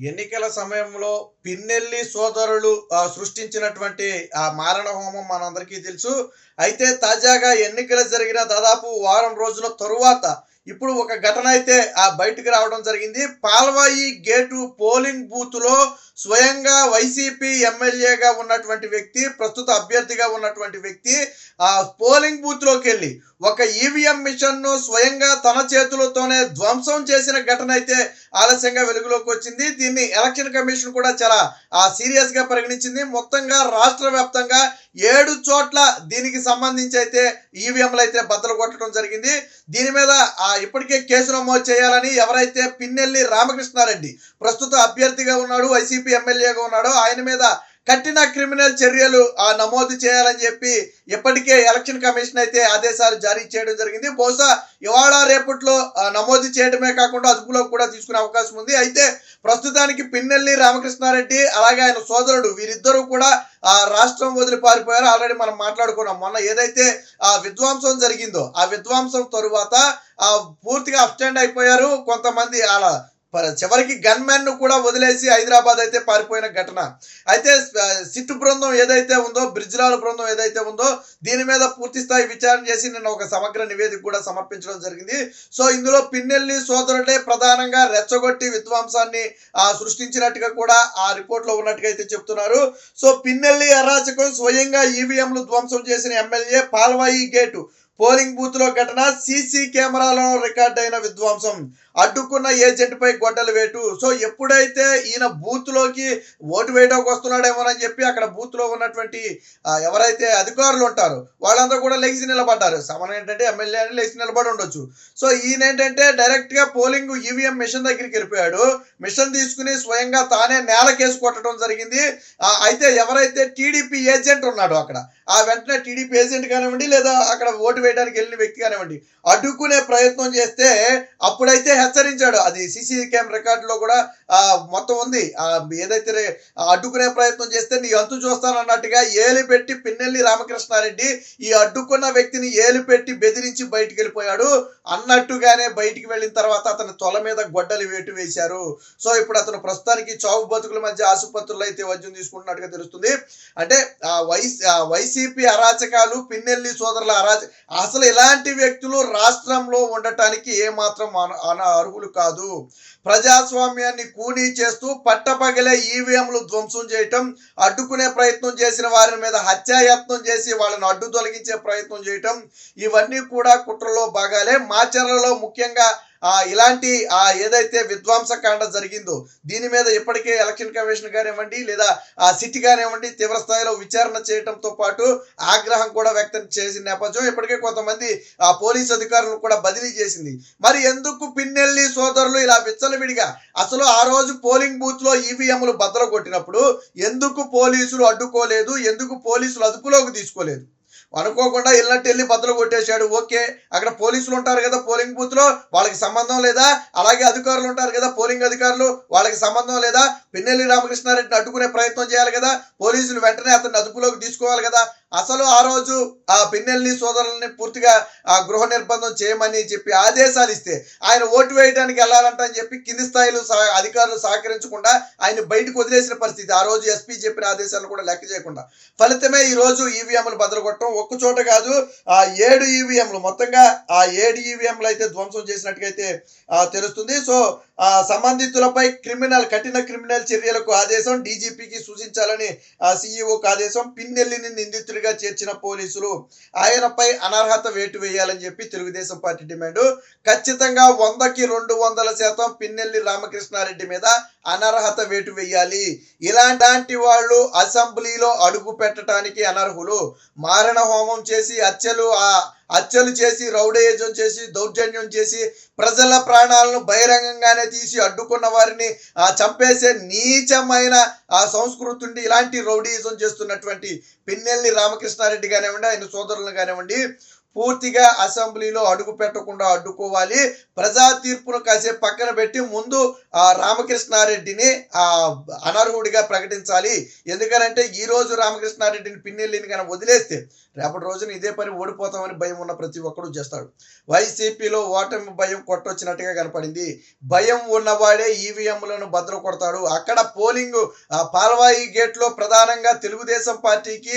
ఎన్నికల సమయంలో పిన్నెల్లి సోదరులు సృష్టించినటువంటి ఆ మారణ హోమం మనందరికీ తెలుసు. అయితే తాజాగా ఎన్నికలు జరిగిన దాదాపు వారం రోజుల తరువాత ఇప్పుడు ఒక ఘటన అయితే బయటకు రావడం జరిగింది. పాల్వాయి గేటు పోలింగ్ బూత్‌లో స్వయంగా వైసీపీ ఎమ్మెల్యేగా ఉన్నటువంటి వ్యక్తి, ప్రస్తుత అభ్యర్థిగా ఉన్నటువంటి వ్యక్తి పోలింగ్ బూత్‌లోకెళ్ళి ఒక ఈవీఎం మిషన్‌ను స్వయంగా తన చేతులతోనే ధ్వంసం చేసిన ఘటన అయితే ఆలస్యంగా వెలుగులోకి వచ్చింది. దీన్ని ఎలక్షన్ కమిషన్ కూడా చాలా సీరియస్‌గా పరిగణించింది. మొత్తంగా రాష్ట్ర వ్యాప్తంగా 7 చోట్ల దీనికి సంబంధించి అయితే ఈవీఎంలు అయితే బద్దలు కొట్టడం జరిగింది. దీని మీద ఇప్పటికే కేసు నమోదు చేయాలని ఎవరైతే పిన్నెల్లి రామకృష్ణారెడ్డి ప్రస్తుత అభ్యర్థిగా ఉన్నాడు, వైసీపీ ఎమ్మెల్యేగా ఉన్నాడో ఆయన మీద కఠిన క్రిమినల్ చర్యలు నమోదు చేయాలని చెప్పి ఇప్పటికే ఎలక్షన్ కమిషన్ అయితే ఆదేశాలు జారీ చేయడం జరిగింది. బహుశా ఇవాళ రేపట్లో నమోదు చేయడమే కాకుండా అదుపులో కూడా తీసుకునే అవకాశం ఉంది. అయితే ప్రస్తుతానికి పిన్నెల్లి రామకృష్ణారెడ్డి అలాగే ఆయన సోదరుడు వీరిద్దరూ కూడా రాష్ట్రం వదిలి పారిపోయారు. ఆల్రెడీ మనం మాట్లాడుకున్నాం. మొన్న ఏదైతే విధ్వంసం జరిగిందో ఆ విధ్వంసం తరువాత పూర్తిగా అప్స్టాండ్ అయిపోయారు. కొంతమంది అలా చివరికి గన్మెన్ ను కూడా వదిలేసి హైదరాబాద్ అయితే పారిపోయిన ఘటన. అయితే సిట్ బృందం ఏదైతే ఉందో, బ్రిజ్లాల్ బృందం ఏదైతే ఉందో దీని మీద పూర్తి స్థాయి విచారణ చేసి నిన్న ఒక సమగ్ర నివేదిక కూడా సమర్పించడం జరిగింది. సో ఇందులో పిన్నెల్లి సోదరుడే ప్రధానంగా రెచ్చగొట్టి విధ్వంసాన్ని సృష్టించినట్టుగా కూడా ఆ రిపోర్ట్ లో ఉన్నట్టుగా అయితే చెప్తున్నారు. సో పిన్నెల్లి అరాచకం, స్వయంగా ఈవీఎంలు ధ్వంసం చేసిన MLA, Palvai gate polling booth లో ఘటన, సీసీ కెమెరాలో రికార్డ్ అయిన విధ్వంసం, అడ్డుకున్న ఏజెంట్ పై గొడ్డల వేటు. సో ఎప్పుడైతే ఈయన బూత్ లోకి ఓటు వేయడానికి వస్తున్నాడేమోనని చెప్పి అక్కడ బూత్ లో ఉన్నటువంటి ఎవరైతే అధికారులు ఉంటారో వాళ్ళంతా కూడా లేచి నిలబడ్డారు. సమయం ఏంటంటే ఎమ్మెల్యే అని లేచి నిలబడి ఉండొచ్చు. సో ఈయన ఏంటంటే డైరెక్ట్ గా పోలింగ్ ఈవీఎం మిషన్ దగ్గరికి వెళ్ళిపోయాడు. మిషన్ తీసుకుని స్వయంగా తానే నేల కేసు కొట్టడం జరిగింది. అయితే ఎవరైతే టీడీపీ ఏజెంట్ ఉన్నాడో అక్కడ వెంటనే టీడీపీ ఏజెంట్ కానివ్వండి లేదా అక్కడ ఓటు వేయడానికి వెళ్ళిన వ్యక్తి కానివ్వండి అడ్డుకునే ప్రయత్నం చేస్తే అప్పుడైతే హెచ్చరించాడు. అది సీసీ కెమెరా రికార్డులో కూడా మొత్తం ఉంది. ఏదైతే అడ్డుకునే ప్రయత్నం చేస్తే నీ అంతు చూస్తానన్నట్టుగా ఏలు పెట్టి పిన్నెల్లి రామకృష్ణారెడ్డి ఈ అడ్డుకున్న వ్యక్తిని ఏలు పెట్టి బెదిరించి బయటికి వెళ్ళిపోయాడు. అన్నట్టుగానే బయటికి వెళ్ళిన తర్వాత అతని తొల మీద గొడ్డలి వేటు వేశారు. సో ఇప్పుడు అతను ప్రస్తుతానికి చావు బతుకుల మధ్య ఆసుపత్రుల్లో అయితే వైద్యం తీసుకుంటున్నట్టుగా తెలుస్తుంది. అంటే వైసీపీ అరాచకాలు, పిన్నెల్లి సోదరుల అసలు ఇలాంటి వ్యక్తులు రాష్ట్రంలో ఉండటానికి ఏమాత్రం అర్హులు కాదు. ప్రజాస్వామ్యాన్ని కూనీ చేస్తూ పట్టపగలే ఈవీఎంలు ధ్వంసం చేయటం, అడ్డుకునే ప్రయత్నం చేసిన వారి మీద హత్యాయత్నం చేసి వాళ్ళని అడ్డు తొలగించే ప్రయత్నం చేయటం, ఇవన్నీ కూడా కుట్రలో భాగాలే. మాచర్లలో ముఖ్యంగా ఇలాంటి ఏదైతే విధ్వంసకాండ జరిగిందో దీని మీద ఇప్పటికే ఎలక్షన్ కమిషన్ కానివ్వండి లేదా సిట్ కానివ్వండి తీవ్ర స్థాయిలో విచారణ చేయడంతో పాటు ఆగ్రహం కూడా వ్యక్తం చేసిన నేపథ్యం ఇప్పటికే కొంతమంది పోలీసు అధికారులను కూడా బదిలీ చేసింది. మరి ఎందుకు పిన్నెల్లి సోదరులు ఇలా విచ్చలవిడిగా అసలు ఆ రోజు పోలింగ్ బూత్ లో ఈవీఎంలు బద్దలు కొట్టినప్పుడు ఎందుకు పోలీసులు అడ్డుకోలేదు, ఎందుకు పోలీసులు అదుపులోకి తీసుకోలేదు? అనుకోకుండా వెళ్ళినట్టు వెళ్ళి బద్దలు కొట్టేశాడు. ఓకే, అక్కడ పోలీసులు ఉంటారు కదా పోలింగ్ బూత్ లో, వాళ్ళకి సంబంధం లేదా? అలాగే అధికారులు ఉంటారు కదా పోలింగ్ అధికారులు, వాళ్ళకి సంబంధం లేదా? పిన్నెల్లి రామకృష్ణారెడ్డిని అడ్డుకునే ప్రయత్నం చేయాలి కదా, పోలీసులు వెంటనే అతన్ని అదుపులోకి తీసుకోవాలి కదా. అసలు ఆ రోజు పిన్నెల్లి సోదరులని పూర్తిగా గృహ నిర్బంధం చేయమని చెప్పి ఆదేశాలు ఇస్తే ఆయన ఓటు వేయడానికి వెళ్ళాలంట అని చెప్పి కింది స్థాయిలో అధికారులు సహకరించకుండా ఆయన బయటకు వదిలేసిన పరిస్థితి. ఆ రోజు ఎస్పీ చెప్పిన ఆదేశాలను కూడా లెక్క చేయకుండా ఫలితమే ఈ రోజు ఈవీఎంలు బద్దలు కొట్టడం. ఒక్క చోట కాదు, 7 ఈవీఎంలు మొత్తంగా 7 ఈవీఎంలు అయితే ధ్వంసం చేసినట్టుగా అయితే తెలుస్తుంది. సో సంబంధితులపై కఠిన క్రిమినల్ చర్యలకు ఆదేశం, డీజీపీకి సూచించాలని సీఈఓకి ఆదేశం. పిన్నెల్లిని నిందితుడిగా చేర్చిన పోలీసులు ఆయనపై అనర్హత వేటు వేయాలని చెప్పి తెలుగుదేశం పార్టీ డిమాండ్. ఖచ్చితంగా 100కి 200% పిన్నెల్లి రామకృష్ణారెడ్డి మీద అనర్హత వేటు వేయాలి. ఇలాంటి వాళ్ళు అసెంబ్లీలో అడుగు పెట్టడానికి అనర్హులు. మారణ హోమం చేసి హత్యలు చేసి రౌడేజం చేసి దౌర్జన్యం చేసి ప్రజల ప్రాణాలను బహిరంగంగానే తీసి అడ్డుకున్న వారిని చంపేసే నీచమైన సంస్కృతి ఉండి ఇలాంటి రౌడీజం చేస్తున్నటువంటి పిన్నెల్లి రామకృష్ణారెడ్డి కానివ్వండి, ఆయన సోదరులను కానివ్వండి, పూర్తిగా అసెంబ్లీలో అడుగు పెట్టకుండా అడ్డుకోవాలి. ప్రజా తీర్పును కాసేపు పక్కన పెట్టి ముందు రామకృష్ణారెడ్డిని అనర్హుడిగా ప్రకటించాలి. ఎందుకనంటే ఈ రోజు రామకృష్ణారెడ్డిని పిన్నెల్లిని కనుక వదిలేస్తే రేపటి రోజున ఇదే పని ఓడిపోతామని భయం ఉన్న ప్రతి ఒక్కడు చేస్తాడు. వైసీపీలో ఓటమి భయం కొట్టొచ్చినట్టుగా కనపడింది. భయం ఉన్నవాడే ఈవీఎంలను బద్దలు కొడతాడు. అక్కడ పోలింగ్ పాల్వాయి గేట్లో ప్రధానంగా తెలుగుదేశం పార్టీకి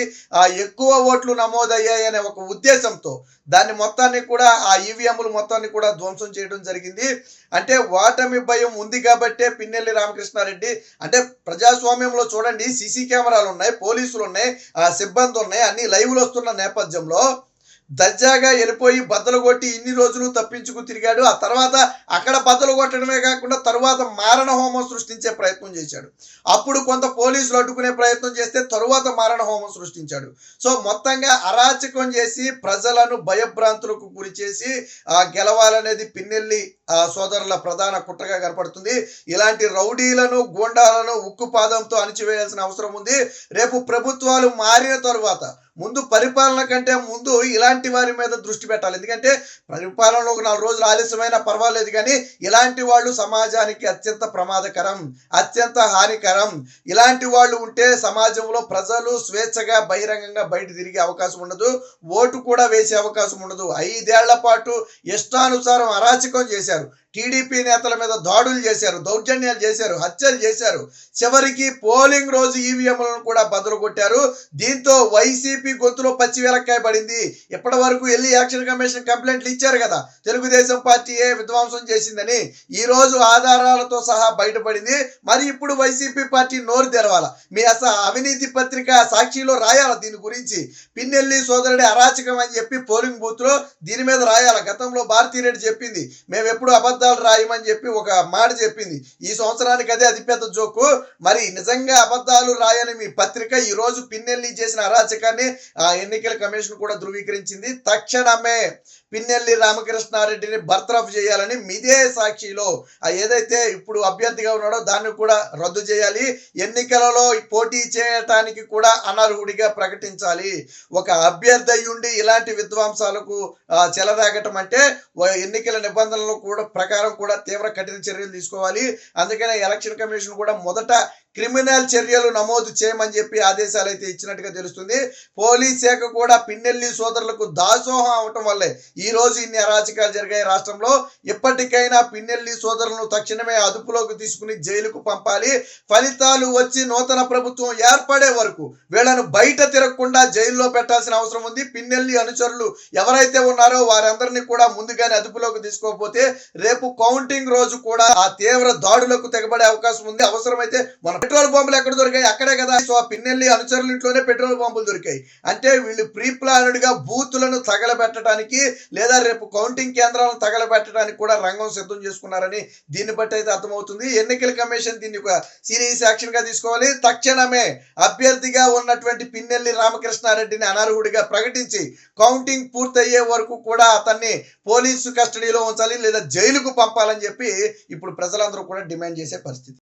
ఎక్కువ ఓట్లు నమోదయ్యాయనే ఒక ఉద్దేశంతో దాన్ని మొత్తాన్ని కూడా ఆ ఈవీఎంలు మొత్తాన్ని కూడా ధ్వంసం చేయడం జరిగింది. అంటే ఓటమి భయం ఉంది కాబట్టే పిన్నెల్లి రామకృష్ణారెడ్డి అంటే ప్రజాస్వామ్యంలో చూడండి, సీసీ కెమెరాలు ఉన్నాయి, పోలీసులు ఉన్నాయి, సిబ్బంది ఉన్నాయి, అన్ని లైవ్లు వస్తున్న నేపథ్యంలో దర్జాగా వెళ్ళిపోయి బద్దలు కొట్టి ఇన్ని రోజులు తప్పించుకు తిరిగాడు. ఆ తర్వాత అక్కడ బద్దలు కొట్టడమే కాకుండా తరువాత మారణ హోమం సృష్టించే ప్రయత్నం చేశాడు. అప్పుడు కొంత పోలీసులు అడ్డుకునే ప్రయత్నం చేస్తే తరువాత మారణ హోమం సృష్టించాడు. సో మొత్తంగా అరాచకం చేసి ప్రజలను భయభ్రాంతులకు గురి చేసి గెలవాలనేది పిన్నెల్లి సోదరుల ప్రధాన కుట్రగా కనపడుతుంది. ఇలాంటి రౌడీలను గూండాలను ఉక్కుపాదంతో అణిచివేయాల్సిన అవసరం ఉంది. రేపు ప్రభుత్వాలు మారిన తరువాత ముందు పరిపాలన కంటే ముందు ఇలాంటి వారి మీద దృష్టి పెట్టాలి. ఎందుకంటే పరిపాలనలో ఒక 4 రోజులు ఆలస్యమైనా పర్వాలేదు, కానీ ఇలాంటి వాళ్ళు సమాజానికి అత్యంత ప్రమాదకరం, అత్యంత హానికరం. ఇలాంటి వాళ్ళు ఉంటే సమాజంలో ప్రజలు స్వేచ్ఛగా బహిరంగంగా బయట తిరిగే అవకాశం ఉండదు, ఓటు కూడా వేసే అవకాశం ఉండదు. 5 ఏళ్ల పాటు ఇష్టానుసారం అరాచకం చేశారు. టీడీపీ నేతల మీద దాడులు చేశారు, దౌర్జన్యాలు చేశారు, హత్యలు చేశారు. చివరికి పోలింగ్ రోజు ఈవీఎంలను కూడా బద్దలు కొట్టారు. దీంతో వైసీపీ గొంతులో పచ్చి వెలక్కాయ పడింది. ఇప్పటి వరకు వెళ్ళి ఎలక్షన్ కమిషన్ కంప్లైంట్లు ఇచ్చారు కదా, తెలుగుదేశం పార్టీయే విధ్వంసం చేసిందని. ఈ రోజు ఆధారాలతో సహా బయటపడింది. మరి ఇప్పుడు వైసీపీ పార్టీ నోరు తెరవాల. మీ అవినీతి పత్రిక సాక్షిలో రాయాల దీని గురించి. పిన్నెల్లి సోదరుడి అరాచకం అని చెప్పి పోలింగ్ బూత్ లో దీని మీద రాయాల. గతంలో భారతీరెడ్డి చెప్పింది, మేము ఎప్పుడు అబద్ధాలు రాయమని చెప్పి ఒక మాట చెప్పింది. ఈ సంవత్సరానికి అదే అతిపెద్ద జోకు. మరి నిజంగా అబద్ధాలు రాయని మీ పత్రిక ఈ రోజు పిన్నెల్లి చేసిన అరాచకాన్ని ఎన్నికల కమిషన్ కూడా ధృవీకరించింది. తక్షణమే పిన్నెల్లి రామకృష్ణారెడ్డిని బర్తరఫ్ చేయాలని మిదే సాక్షిలో ఏదైతే ఇప్పుడు అభ్యర్థిగా ఉన్నాడో దాన్ని కూడా రద్దు చేయాలి. ఎన్నికలలో పోటీ చేయటానికి కూడా అనర్హుడిగా ప్రకటించాలి. ఒక అభ్యర్థి అయ్యుండి ఇలాంటి విధ్వంసాలకు చెలరాగటం అంటే ఎన్నికల నిబంధనలు కూడా ప్రకారం కూడా తీవ్ర కఠిన చర్యలు తీసుకోవాలి. అందుకనే ఎలక్షన్ కమిషన్ కూడా మొదట క్రిమినల్ చర్యలు నమోదు చేయమని చెప్పి ఆదేశాలు అయితే ఇచ్చినట్టుగా తెలుస్తుంది. పోలీస్ శాఖ కూడా పిన్నెల్లి సోదరులకు దాసోహం అవటం వల్లే ఈ రోజు ఇన్ని అరాచకాలు జరిగాయి రాష్ట్రంలో. ఇప్పటికైనా పిన్నెల్లి సోదరులను తక్షణమే అదుపులోకి తీసుకుని జైలుకు పంపాలి. ఫలితాలు వచ్చి నూతన ప్రభుత్వం ఏర్పడే వరకు వీళ్ళను బయట తిరగకుండా జైల్లో పెట్టాల్సిన అవసరం ఉంది. పిన్నెల్లి అనుచరులు ఎవరైతే ఉన్నారో వారందరినీ కూడా ముందుగానే అదుపులోకి తీసుకోకపోతే రేపు కౌంటింగ్ రోజు కూడా ఆ తీవ్ర దాడులకు తెగబడే అవకాశం ఉంది. అవసరమైతే మన పెట్రోల్ బాంబులు ఎక్కడ దొరికాయి? అక్కడే కదా. సో పిన్నెల్లి అనుచరుల ఇంట్లోనే పెట్రోల్ బాంబులు దొరికాయి. అంటే వీళ్ళు ప్రీ ప్లానెడ్ గా బూతులను తగలబెట్టడానికి లేదా రేపు కౌంటింగ్ కేంద్రాలను తగలబెట్టడానికి కూడా రంగం సిద్ధం చేసుకున్నారని దీన్ని బట్టి అయితే అర్థమవుతుంది. ఎన్నికల కమిషన్ దీన్ని ఒక సీరియస్ యాక్షన్ గా తీసుకోవాలి. తక్షణమే అభ్యర్థిగా ఉన్నటువంటి పిన్నెల్లి రామకృష్ణారెడ్డిని అనర్హుడిగా ప్రకటించి కౌంటింగ్ పూర్తయ్యే వరకు కూడా అతన్ని పోలీసు కస్టడీలో ఉంచాలి లేదా జైలుకు పంపాలని చెప్పి ఇప్పుడు ప్రజలందరూ కూడా డిమాండ్ చేసే పరిస్థితి.